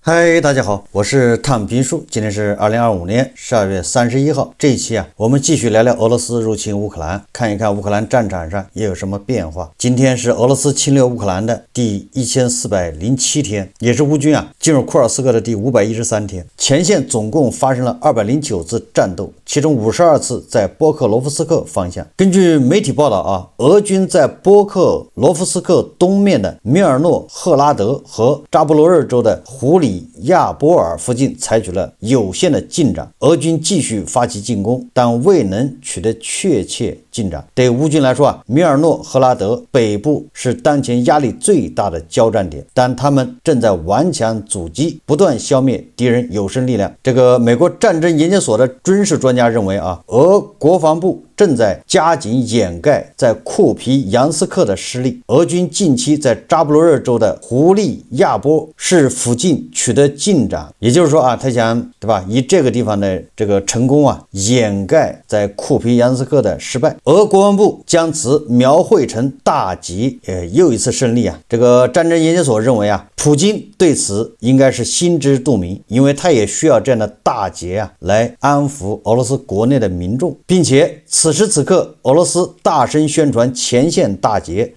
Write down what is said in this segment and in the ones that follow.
嗨，大家好，我是探评书。今天是2025年12月31号。这一期我们继续聊聊俄罗斯入侵乌克兰，看一看乌克兰战场上也有什么变化。今天是俄罗斯侵略乌克兰的第1407天，也是乌军进入库尔斯克的第513天。前线总共发生了209次战斗，其中52次在波克罗夫斯克方向。根据媒体报道俄军在波克罗夫斯克东面的米尔诺赫拉德和扎波罗热州的胡里亚波尔附近采取了有限的进展，俄军继续发起进攻，但未能取得确切进展。对乌军来说米尔诺赫拉德北部是当前压力最大的交战点，但他们正在顽强阻击，不断消灭敌人有生力量。这个美国战争研究所的军事专家认为俄国防部正在加紧掩盖在库皮扬斯克的失利。俄军近期在扎波罗热州的胡利亚波市附近取得进展，也就是说他想以这个地方的这个成功掩盖在库皮扬斯克的失败。俄国防部将此描绘成大捷，又一次胜利这个战争研究所认为普京对此应该是心知肚明，因为他也需要这样的大捷来安抚俄罗斯国内的民众，并且此时此刻俄罗斯大声宣传前线大捷，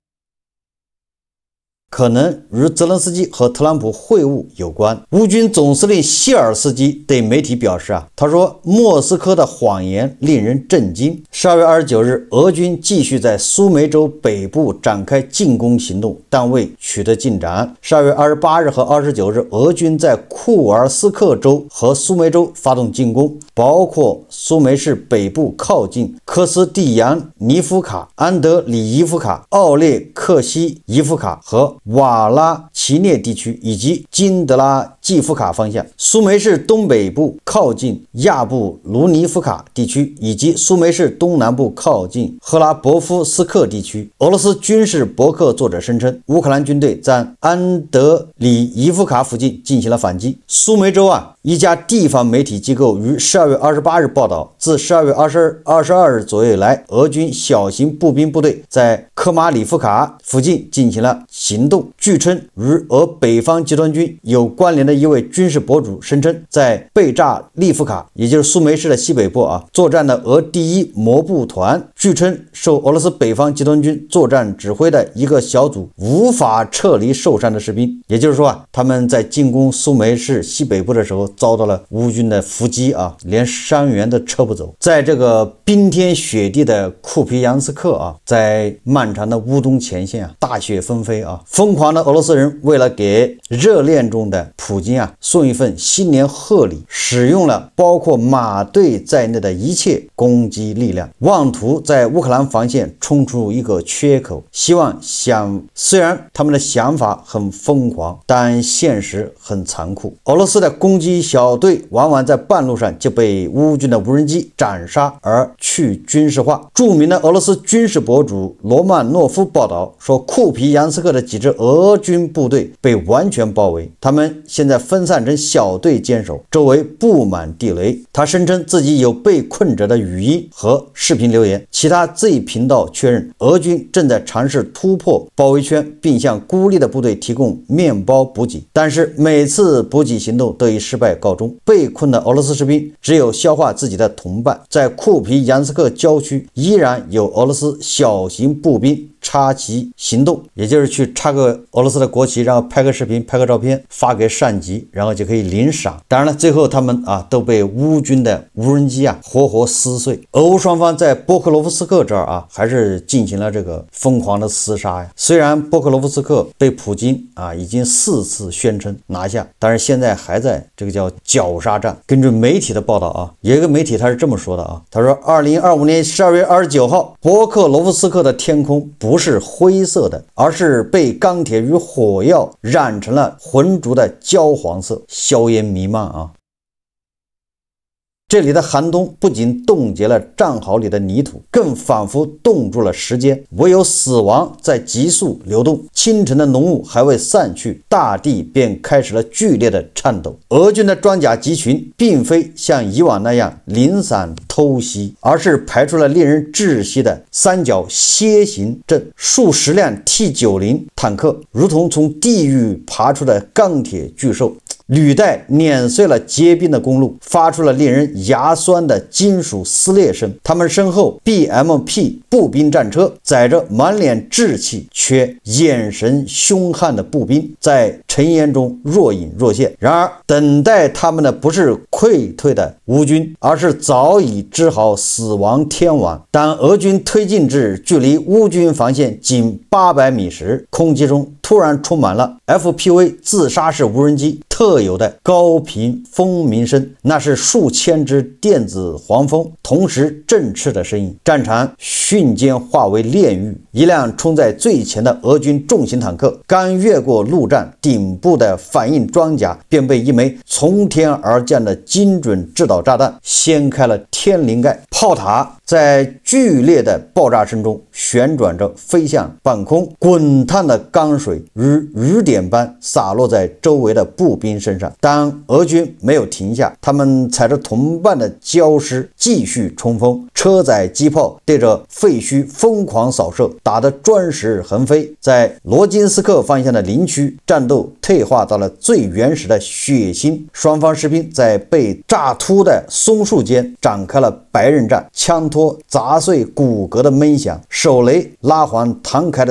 可能与泽连斯基和特朗普会晤有关。乌军总司令谢尔斯基对媒体表示他说莫斯科的谎言令人震惊。12月29日，俄军继续在苏梅州北部展开进攻行动，但未取得进展。12月28日和29日，俄军在库尔斯克州和苏梅州发动进攻，包括苏梅市北部靠近科斯蒂扬尼夫卡、安德里伊夫卡、奥列克西伊夫卡和瓦拉奇涅地区，以及金德拉季夫卡方向。苏梅市东北部靠近亚布卢尼夫卡地区，以及苏梅市东南部靠近赫拉伯夫斯克地区。俄罗斯军事博客作者声称，乌克兰军队在安德里伊夫卡附近进行了反击。苏梅州一家地方媒体机构于12月28日报道，自12月22日左右以来，俄军小型步兵部队在科马里夫卡附近进行了行动。据称，与俄北方集团军有关联的一位军事博主声称，在贝扎利夫卡，也就是苏梅市的西北部作战的俄第一摩步团，据称受俄罗斯北方集团军作战指挥的一个小组无法撤离受伤的士兵。也就是说他们在进攻苏梅市西北部的时候遭到了乌军的伏击连伤员都撤不走。在这个冰天雪地的库皮扬斯克在漫长的乌冬前线大雪纷飞疯狂的俄罗斯人为了给热恋中的普京送一份新年贺礼，使用了包括马队在内的一切攻击力量，妄图在乌克兰防线冲出一个缺口。虽然他们的想法很疯狂，但现实很残酷。俄罗斯的攻击小队往往在半路上就被乌军的无人机斩杀而去军事化。著名的俄罗斯军事博主罗曼诺夫报道说，库皮扬斯克的几支俄军部队被完全包围，他们现在分散成小队坚守，周围布满地雷。他声称自己有被困者的语音和视频留言。其他 Z 频道确认，俄军正在尝试突破包围圈，并向孤立的部队提供面包补给，但是每次补给行动都以失败告终。被困的俄罗斯士兵只有消化自己的同伴。在库皮扬斯克郊区依然有俄罗斯小型步兵插旗行动，也就是去插个俄罗斯的国旗，然后拍个视频拍个照片发给上级，然后就可以领赏。当然了，最后他们都被乌军的无人机活活撕碎。俄乌双方在波克罗夫斯克这儿还是进行了这个疯狂的厮杀虽然波克罗夫斯克被普京已经4次宣称拿下，但是现在还在这个叫绞杀战。根据媒体的报道有一个媒体他是这么说的他说2025年12月29号，波克罗夫斯克的天空不是灰色的，而是被钢铁与火药染成了浑浊的焦黄色，硝烟弥漫这里的寒冬不仅冻结了战壕里的泥土，更仿佛冻住了时间，唯有死亡在急速流动。清晨的浓雾还未散去，大地便开始了剧烈的颤抖。俄军的装甲集群并非像以往那样零散偷袭，而是排出了令人窒息的三角楔形阵，数十辆 T90 坦克如同从地狱爬出的钢铁巨兽。履带碾碎了结冰的公路，发出了令人牙酸的金属撕裂声。他们身后 BMP 步兵战车载着满脸稚气却眼神凶悍的步兵，在尘烟中若隐若现。然而等待他们的不是溃退的乌军，而是早已织好死亡天网。当俄军推进至距离乌军防线仅800米时，空气中突然充满了 FPV 自杀式无人机特有的高频蜂鸣声，那是数千只电子黄蜂同时振翅的声音。战场瞬间化为炼狱，一辆冲在最前的俄军重型坦克刚越过陆战顶部的反应装甲，便被一枚从天而降的精准制导炸弹掀开了天灵盖。炮塔在剧烈的爆炸声中旋转着飞向半空，滚烫的钢水如雨点般洒落在周围的步兵身上。当俄军没有停下，他们踩着同伴的礁石继续冲锋，车载机炮对着废墟疯狂扫射，打得砖石横飞。在罗金斯克方向的林区，战斗退化到了最原始的血腥，双方士兵在被炸秃的松树间展开了白刃战，枪托砸碎骨骼的闷响，手雷拉环弹开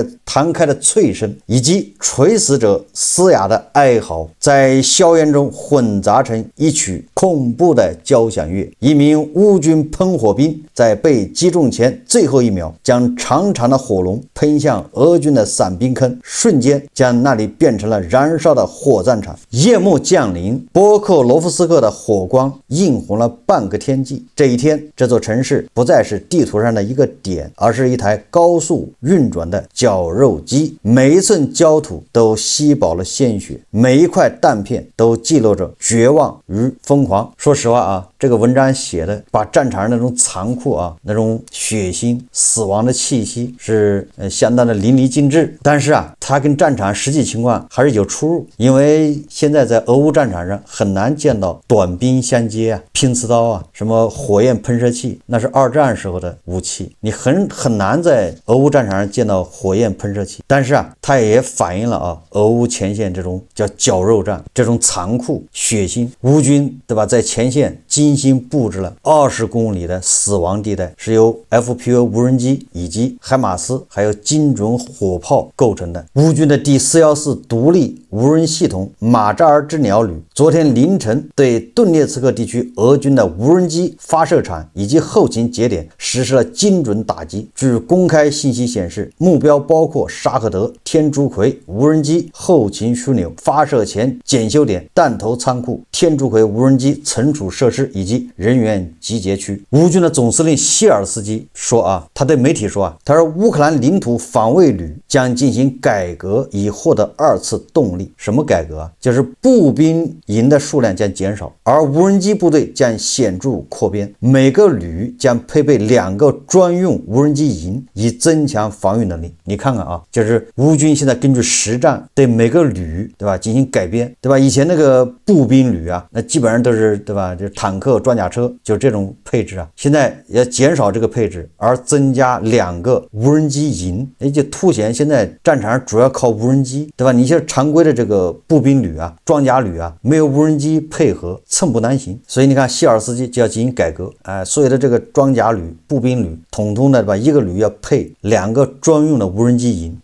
的脆声，以及垂死者嘶哑的哀嚎，在硝烟中混杂成一曲恐怖的交响乐。一名乌军喷火兵在被击中前最后一秒，将长长的火龙喷向俄军的伞兵坑，瞬间将那里变成了燃烧的火葬场。夜幕降临，波克罗夫斯克的火光映红了半个天际。这一天，这座城市不再是地图上的一个点，而是一台高速运转的绞肉机，每一寸焦土都吸饱了鲜血，每一块弹片都记录着绝望与疯狂。说实话啊，这个文章写的把战场上那种残酷啊，那种血腥死亡的气息是相当的淋漓尽致。但是啊，它跟战场实际情况还是有出入，因为现在在俄乌战场上很难见到短兵相接啊、拼刺刀啊、什么火焰喷射器，那是二战时候的武器，你很难在俄乌战场上见到火焰喷射器。但是啊，它也反映了啊俄乌前线这种叫绞肉战，这种残酷血腥。乌军对吧，在前线精心布置了20公里的死亡地带，是由 FPV 无人机以及海马斯还有精准火炮构成的。乌军的第414独立无人系统马扎尔之鸟旅昨天凌晨对顿涅茨克地区俄军的无人机发射场以及后勤节点实施了精准打击。据公开信息显示，目标包括沙赫德、天竺葵无人机后勤枢纽、发射前检修点、弹头仓库、天竺葵无人机存储设施以及人员集结区。乌军的总司令希尔斯基说啊，他对媒体说啊，他说乌克兰领土防卫旅将进行改革，以获得2次动力。什么改革啊？就是步兵营的数量将减少，而无人机部队将显著扩编，每个旅将配备2个专用无人机营，以增强防御能力。你看看啊，就是乌军现在根据实战对每个旅对吧进行改编，对吧？以前那个步兵旅啊，那基本上都是对吧，就坦克、装甲车，就这种配置啊。现在要减少这个配置，而增加2个无人机营，也就凸显现在战场上主要靠无人机，对吧？你像常规的这个步兵旅啊、装甲旅啊，没有无人机配合，寸步难行。所以你看，希尔斯基就要进行改革，所有的这个装甲旅、步兵旅，统统的把一个旅要配2个专用的无人机营。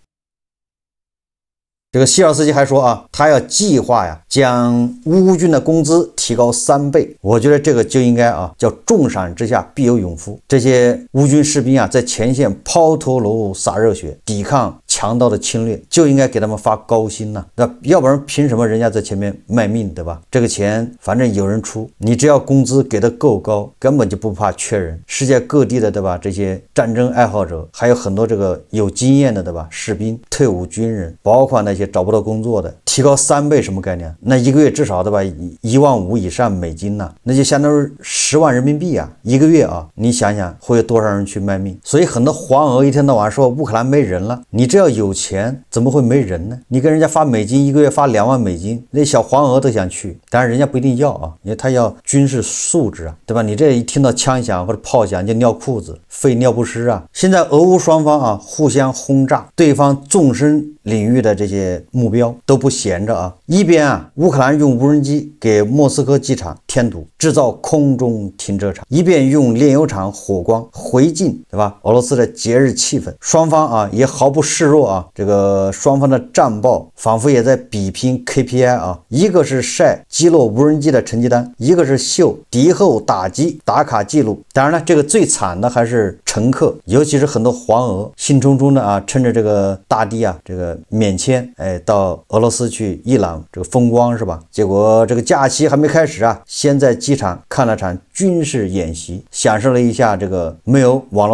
这个希尔斯基还说啊，他要计划呀，将乌军的工资提高3倍。我觉得这个就应该啊，叫重赏之下必有勇夫。这些乌军士兵啊，在前线抛头颅洒热血，抵抗强盗的侵略，就应该给他们发高薪呐，那要不然凭什么人家在前面卖命，对吧？这个钱反正有人出，你只要工资给的够高，根本就不怕缺人。世界各地的对吧，这些战争爱好者，还有很多这个有经验的对吧，士兵、退伍军人，包括那些找不到工作的，提高3倍什么概念？那一个月至少对吧1.5万以上美金呐，那就相当于10万人民币啊，一个月啊，你想想会有多少人去卖命？所以很多黄俄一天到晚说乌克兰没人了，你只要有钱怎么会没人呢？你跟人家发美金，一个月发2万美金，那小黄俄都想去，当然人家不一定要啊，因为他要军事素质啊，对吧？你这一听到枪响或者炮响就尿裤子，废尿不湿啊。现在俄乌双方啊互相轰炸，对方纵深领域的这些目标都不闲着啊。一边啊，乌克兰用无人机给莫斯科机场添堵，制造空中停车场；一边用炼油厂火光回敬，对吧？俄罗斯的节日气氛，双方啊也毫不示弱啊。这个双方的战报仿佛也在比拼 KPI 啊，一个是晒击落无人机的成绩单，一个是秀敌后打击打卡记录。当然了，这个最惨的还是乘客，尤其是很多黄俄兴冲冲的啊，趁着这个大地啊这个免签，到俄罗斯去一览这个风光是吧？结果这个假期还没开始啊，先在机场看了场军事演习，享受了一下这个没有网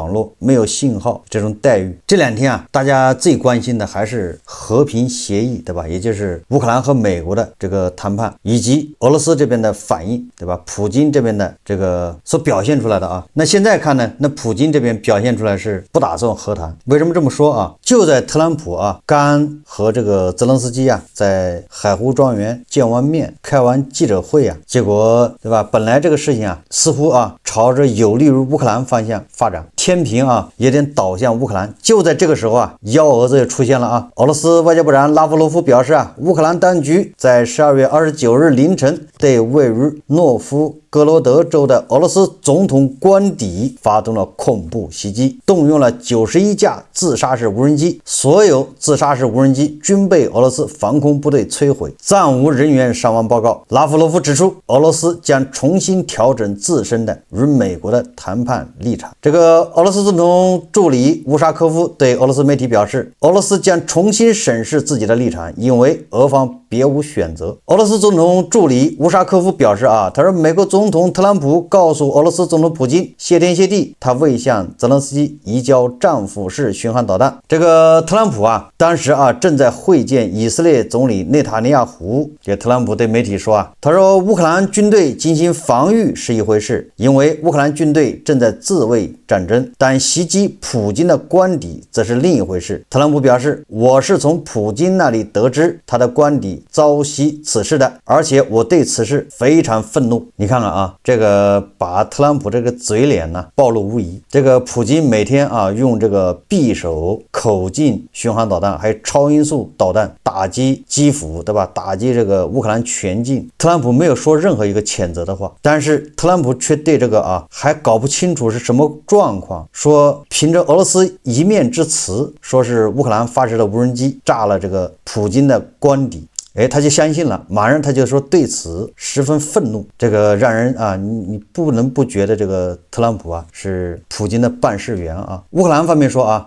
络、没有信号这种待遇。这2天啊，大家最关心的还是和平协议，对吧？也就是乌克兰和美国的这个谈判，以及俄罗斯这边的反应，对吧？普京这边的这个所表现出来的啊。那现在看呢，那普京这边表现出来是不打算和谈。为什么这么说啊？就在特朗普啊刚和这个泽连斯基啊在海湖庄园见完面，开完记者会啊，结果对吧？本来这个事情啊似乎啊朝着有利于乌克兰方向发展，天平啊有点倒向乌克兰。就在这个时候啊，幺蛾子又出现了啊！俄罗斯外交部长拉夫罗夫表示啊，乌克兰当局在12月29日凌晨对位于诺夫哥罗德州的俄罗斯总统官邸发动了恐怖袭击，动用了91架自杀式无人机，所有自杀式无人机均被俄罗斯防空部队摧毁，暂无人员伤亡报告。拉夫罗夫指出，俄罗斯将重新调整自身的与美国的谈判立场。这个俄罗斯总统助理乌沙科夫对俄罗斯媒体表示，俄罗斯将重新审视自己的立场，因为俄方别无选择。俄罗斯总统助理乌沙科夫表示啊，他说美国总统特朗普告诉俄罗斯总统普京，谢天谢地，他未向泽连斯基移交战斧式巡航导弹。这个特朗普啊，当时啊正在会见以色列总理内塔尼亚胡。这特朗普对媒体说啊，他说乌克兰军队进行防御是一回事，因为乌克兰军队正在自卫战争，但袭击普京的官邸则是另一回事。特朗普表示，我是从普京那里得知他的官邸遭袭此事的，而且我对此事非常愤怒。你看看啊，这个把特朗普这个嘴脸呢暴露无遗。这个普京每天啊用这个匕首、口径巡航导弹还有超音速导弹打击基辅，对吧？打击这个乌克兰全境。特朗普没有说任何一个谴责的话，但是特朗普却对这个啊还搞不清楚是什么状况，说凭着俄罗斯一面之词，说是乌克兰发射的无人机炸了这个普京的官邸。他就相信了，马上他就说对此十分愤怒。这个让人啊，你不能不觉得这个特朗普啊是普京的办事员啊。乌克兰方面说啊，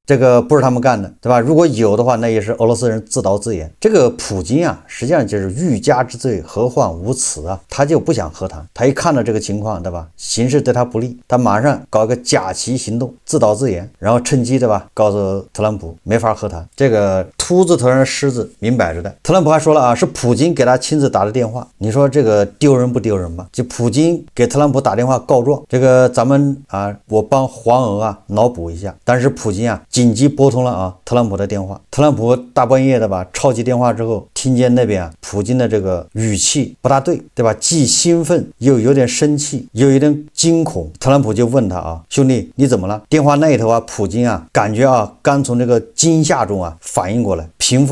这个不是他们干的，对吧？如果有的话，那也是俄罗斯人自导自演。这个普京啊，实际上就是欲加之罪，何患无辞啊！他就不想和谈，他一看到这个情况，对吧？形势对他不利，他马上搞个假旗行动，自导自演，然后趁机，对吧？告诉特朗普没法和谈。这个秃子头上的虱子，明摆着的。特朗普还说了啊，是普京给他亲自打的电话。你说这个丢人不丢人吧？就普京给特朗普打电话告状，这个咱们啊，我帮黄俄啊脑补一下，但是普京啊紧急拨通了啊特朗普的电话。特朗普大半夜的吧抄起电话之后，听见那边啊普京的这个语气不大对，对吧？既兴奋又有点生气，又有点惊恐。特朗普就问他啊，兄弟你怎么了？电话那一头啊，普京啊感觉啊刚从这个惊吓中啊反应过来，平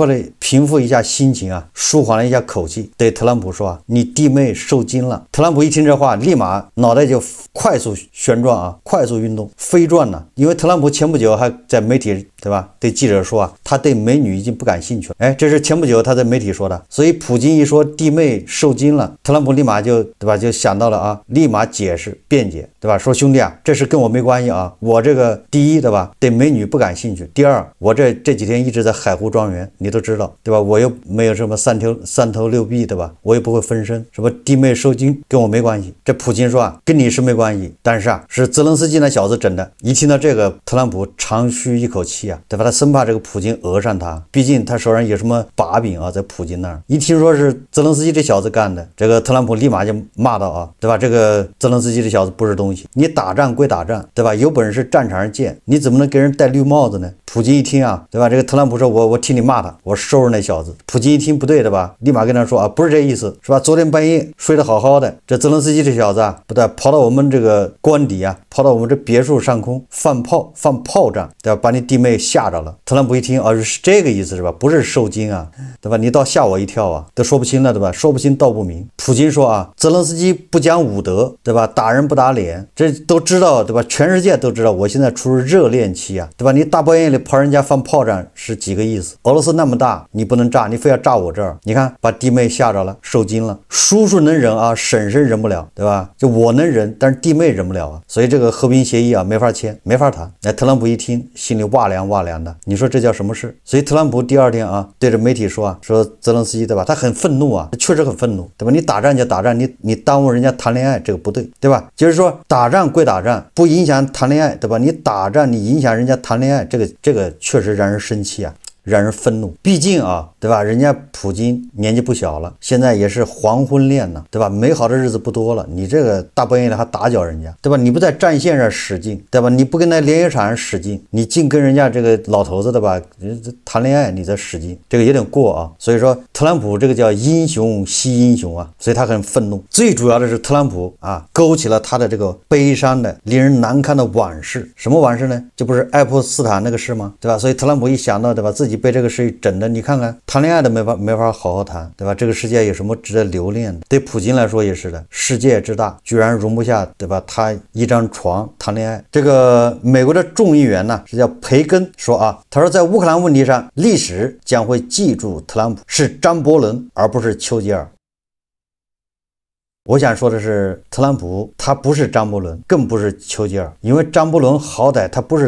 复一下心情啊，舒缓了一下口气，对特朗普说啊，你弟妹受惊了。特朗普一听这话，立马脑袋就快速旋转啊，快速运动飞转了。因为特朗普前不久还在媒体，对吧？对记者说啊，他对美女已经不感兴趣了。这是前不久他在媒体说的。所以普京一说弟妹受惊了，特朗普立马就，对吧？就想到了啊，立马解释辩解，对吧？说兄弟啊，这事跟我没关系啊，我这个第一，对吧？对美女不感兴趣。第二，我这几天一直在海湖庄园，你都知道，对吧？我又没有什么三头六臂，对吧？我又不会分身，什么弟妹受惊跟我没关系。这普京说啊，跟你是没关系，但是啊，是泽连斯基那小子整的。一听到这个，特朗普长吁一口气啊，对吧？他生怕这个普京讹上他，毕竟他手上有什么把柄啊，在普京那儿。一听说是泽连斯基这小子干的，这个特朗普立马就骂道啊，对吧？这个泽连斯基这小子不是东西，你打仗归打仗，对吧？有本事战场上见，你怎么能给人戴绿帽子呢？普京一听啊，对吧？这个特朗普说我替你骂他，我收拾那小子。普京一听不对的吧，立马跟他说啊，不是这意思，是吧？昨天半夜睡得好好的，这泽连斯基这小子啊，不对，跑到我们这个官邸啊，跑到我们这别墅上空放炮仗，对吧？把你弟妹妹吓着了。特朗普一听，是这个意思是吧？不是受惊啊，对吧？你倒吓我一跳啊，都说不清了，对吧？说不清道不明。普京说啊，泽连斯基不讲武德，对吧？打人不打脸，这都知道，对吧？全世界都知道，我现在处于热恋期啊，对吧？你大半夜里跑人家放炮仗是几个意思？俄罗斯那么大，你不能炸，你非要炸我这儿，你看把弟妹吓着了，受惊了。叔叔能忍啊，婶婶忍不了，对吧？就我能忍，但是弟妹忍不了啊，所以这个和平协议啊没法签，没法谈。特朗普一听，心里哇凉哇凉的，你说这叫什么事？所以特朗普第二天啊，对着媒体说啊，说泽连斯基，对吧？他很愤怒啊，确实很愤怒，对吧？你打仗就打仗，你耽误人家谈恋爱，这个不对，对吧？就是说打仗归打仗，不影响谈恋爱，对吧？你打仗你影响人家谈恋爱，这个确实让人生气啊。让人愤怒，毕竟啊，对吧？人家普京年纪不小了，现在也是黄昏恋呢，对吧？美好的日子不多了，你这个大半夜的还打搅人家，对吧？你不在战线上使劲，对吧？你不跟那连续场上使劲，你净跟人家这个老头子，对吧？谈恋爱你在使劲，这个有点过啊。所以说特朗普这个叫英雄惜英雄啊，所以他很愤怒。最主要的是特朗普啊，勾起了他的这个悲伤的、令人难堪的往事。什么往事呢？这不是爱泼斯坦那个事吗？对吧？所以特朗普一想到，对吧？自己被这个事整的，你看看谈恋爱都没法好好谈，对吧？这个世界有什么值得留恋的？对普京来说也是的，世界之大，居然容不下，对吧？他一张床谈恋爱。这个美国的众议员呢，是叫培根说啊，他说在乌克兰问题上，历史将会记住特朗普是张伯伦，而不是丘吉尔。我想说的是，特朗普他不是张伯伦，更不是丘吉尔，因为张伯伦好歹他不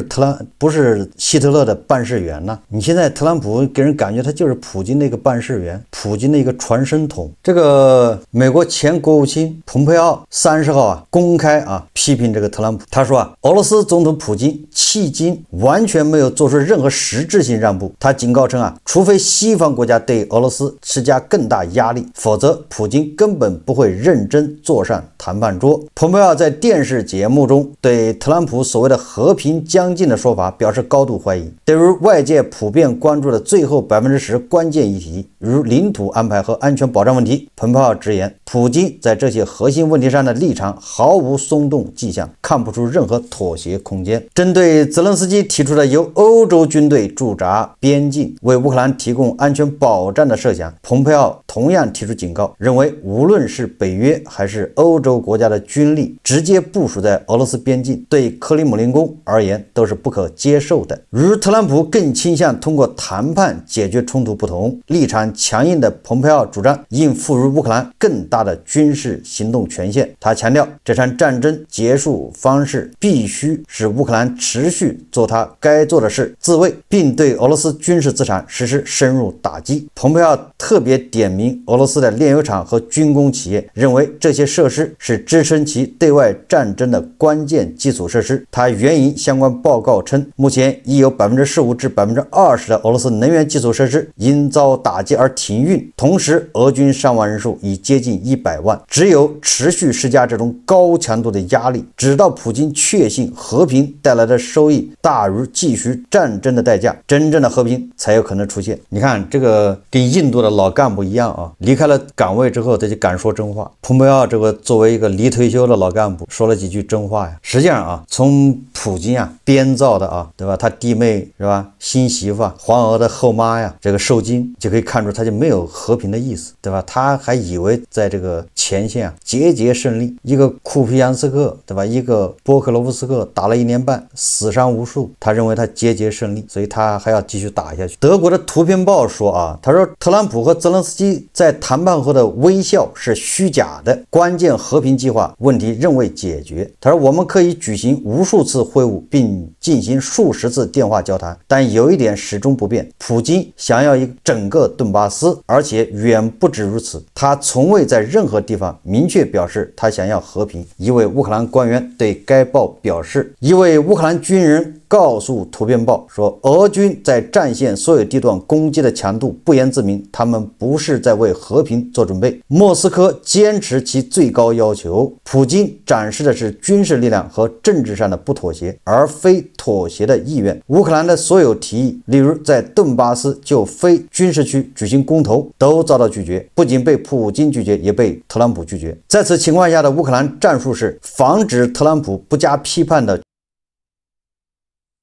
是希特勒的办事员呢。你现在特朗普给人感觉他就是普京的一个办事员，普京的一个传声筒。这个美国前国务卿蓬佩奥30号啊公开啊批评这个特朗普，他说啊，俄罗斯总统普京迄今完全没有做出任何实质性让步。他警告称啊，除非西方国家对俄罗斯施加更大压力，否则普京根本不会认真坐上谈判桌。蓬佩奥在电视节目中对特朗普所谓的和平将近的说法表示高度怀疑。对于外界普遍关注的最后10%关键议题，如领土安排和安全保障问题，蓬佩奥直言，普京在这些核心问题上的立场毫无松动迹象，看不出任何妥协空间。针对泽连斯基提出的由欧洲军队驻扎边境，为乌克兰提供安全保障的设想，蓬佩奥同样提出警告，认为无论是北约还是欧洲国家的军力直接部署在俄罗斯边境，对克里姆林宫而言都是不可接受的。与特朗普更倾向通过谈判解决冲突不同，立场强硬的蓬佩奥主张应赋予乌克兰更大的军事行动权限。他强调，这场战争结束方式必须使乌克兰持续做他该做的事，自卫，并对俄罗斯军事资产实施深入打击。蓬佩奥特别点名俄罗斯的炼油厂和军工企业，认为这些设施是支撑其对外战争的关键基础设施。他援引相关报告称，目前已有15%至20%的俄罗斯能源基础设施因遭打击而停运，同时俄军伤亡人数已接近100万。只有持续施加这种高强度的压力，直到普京确信和平带来的收益大于继续战争的代价，真正的和平才有可能出现。你看这个跟印度的老干部一样啊，离开了岗位之后他就敢说真话。蓬佩奥这个作为一个离退休的老干部，说了几句真话呀。实际上啊，从普京啊编造的啊，对吧？他弟妹是吧？新媳妇黄俄的后妈呀，这个受惊就可以看出他就没有和平的意思，对吧？他还以为在这个前线啊节节胜利，一个库皮扬斯克，对吧？一个波克罗夫斯克打了1年半，死伤无数，他认为他节节胜利，所以他还要继续打下去。德国的图片报说啊，他说特朗普和泽连斯基在谈判后的微笑是虚假的，关键和平计划问题仍未解决。他说我们可以举行无数次会晤并进行数十次电话交谈，但有一点始终不变，普京想要整个顿巴斯，而且远不止如此。他从未在任何地方明确表示他想要和平。一位乌克兰官员对该报表示，一位乌克兰军人告诉图片报说，俄军在战线所有地段攻击的强度不言自明，他们不是在为和平做准备。莫斯科坚持其最高要求，普京展示的是军事力量和政治上的不妥协，而非妥协的意愿。乌克兰的所有提议，例如在顿巴斯就非军事区举行公投，都遭到拒绝，不仅被普京拒绝，也被特朗普拒绝。在此情况下的乌克兰战术是防止特朗普不加批判的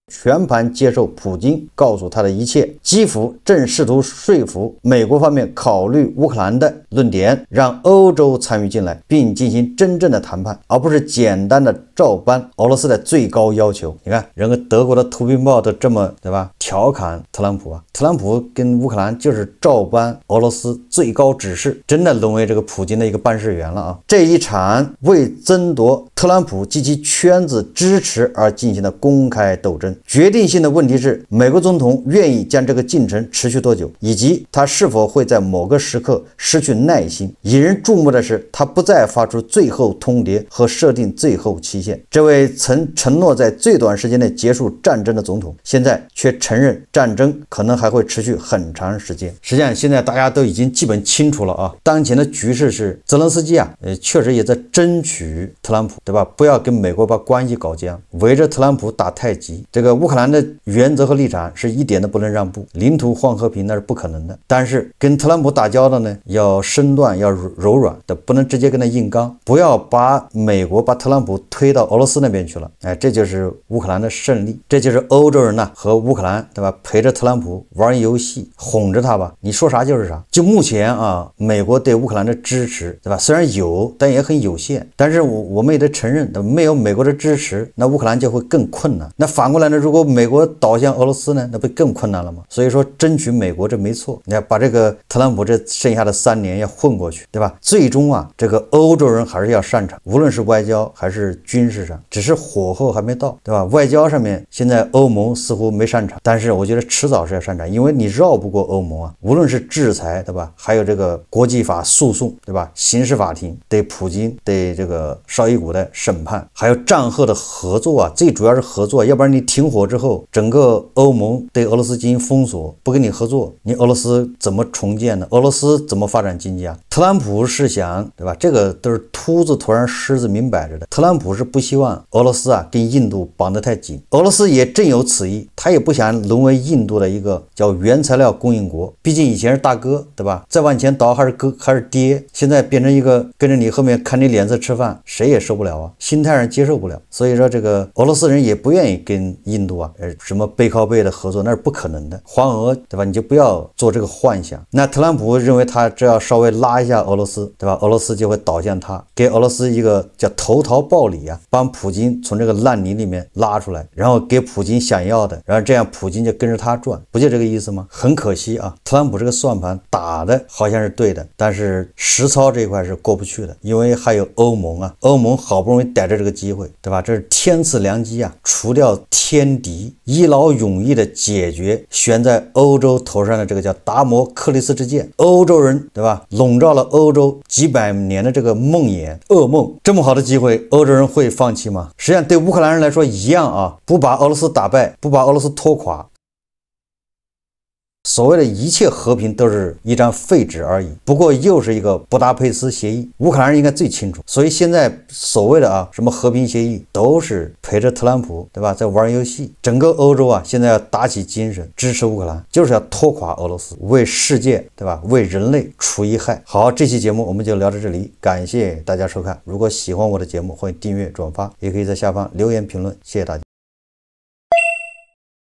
全盘接受普京告诉他的一切。基辅正试图说服美国方面考虑乌克兰的论点，让欧洲参与进来，并进行真正的谈判，而不是简单的照搬俄罗斯的最高要求。你看，人家德国的《图片报》都这么，对吧？调侃特朗普啊，特朗普跟乌克兰就是照搬俄罗斯最高指示，真的沦为这个普京的一个办事员了啊！这一场为争夺特朗普及其圈子支持而进行的公开斗争，决定性的问题是美国总统愿意将这个进程持续多久，以及他是否会在某个时刻失去耐心。引人注目的是，他不再发出最后通牒和设定最后期限。这位曾承诺在最短时间内结束战争的总统，现在却承认战争可能还会持续很长时间。实际上，现在大家都已经基本清楚了啊，当前的局势是泽连斯基啊，确实也在争取特朗普，对吧？不要跟美国把关系搞僵，围着特朗普打太极。这个乌克兰的原则和立场是一点都不能让步，领土换和平那是不可能的。但是跟特朗普打交道呢，要身段要柔软的，不能直接跟他硬刚，不要把美国把特朗普推到俄罗斯那边去了。这就是乌克兰的胜利，这就是欧洲人呐和乌克兰，对吧？陪着特朗普玩游戏，哄着他吧，你说啥就是啥。就目前啊，美国对乌克兰的支持，对吧？虽然有，但也很有限。但是我们也得承认，没有美国的支持，那乌克兰就会更困难。那反过来呢，如果美国倒向俄罗斯呢，那不更困难了吗？所以说争取美国这没错，你要把这个特朗普这剩下的3年要混过去，对吧？最终啊，这个欧洲人还是要擅长，无论是外交还是军事上，只是火候还没到，对吧？外交上面现在欧盟似乎没擅长，但是我觉得迟早是要擅长，因为你绕不过欧盟啊，无论是制裁，对吧？还有这个国际法诉讼，对吧？刑事法庭对普京对这个绍伊古的审判，还有战后的合作啊，最主要是合作，要不然你停火之后，整个欧盟对俄罗斯进行封锁，不跟你合作，你俄罗斯怎么重建呢？俄罗斯怎么发展经济啊？特朗普是想，对吧？这个都是秃子头上虱子明摆着的。特朗普是不希望俄罗斯啊跟印度绑得太紧，俄罗斯也正有此意，他也不想沦为印度的一个叫原材料供应国，毕竟以前是大哥，对吧？再往前倒还是哥还是爹，现在变成一个跟着你后面看你脸色吃饭，谁也受不了啊，心态上接受不了。所以说这个俄罗斯人也不愿意跟印度啊什么背靠背的合作，那是不可能的。黄俄，对吧？你就不要做这个幻想。那特朗普认为他只要稍微拉一下俄罗斯，对吧？俄罗斯就会倒向他，给俄罗斯一个叫投桃报李啊，帮普京从这个烂泥里面拉出来，然后给普京想要的，然后这样普京就跟着他转，不就这个意思吗？很可惜啊，特朗普这个算盘打的好像是对的，但是实操这一块是过不去的，因为还有欧盟啊，欧盟好不容易逮着这个机会，对吧？这是天赐良机啊，除掉天敌，一劳永逸的解决悬在欧洲头上的这个叫达摩克利斯之剑。欧洲人，对吧？笼罩了欧洲几百年的这个梦魇噩梦，这么好的机会，欧洲人会放弃吗？实际上对乌克兰人来说一样啊，不把俄罗斯打败，不把俄罗斯拖垮，所谓的一切和平都是一张废纸而已，不过又是一个布达佩斯协议，乌克兰人应该最清楚。所以现在所谓的什么和平协议，都是陪着特朗普，对吧，在玩游戏。整个欧洲啊，现在要打起精神支持乌克兰，就是要拖垮俄罗斯，为世界，对吧，为人类除一害。好，这期节目我们就聊到这里，感谢大家收看。如果喜欢我的节目，欢迎订阅转发，也可以在下方留言评论，谢谢大家。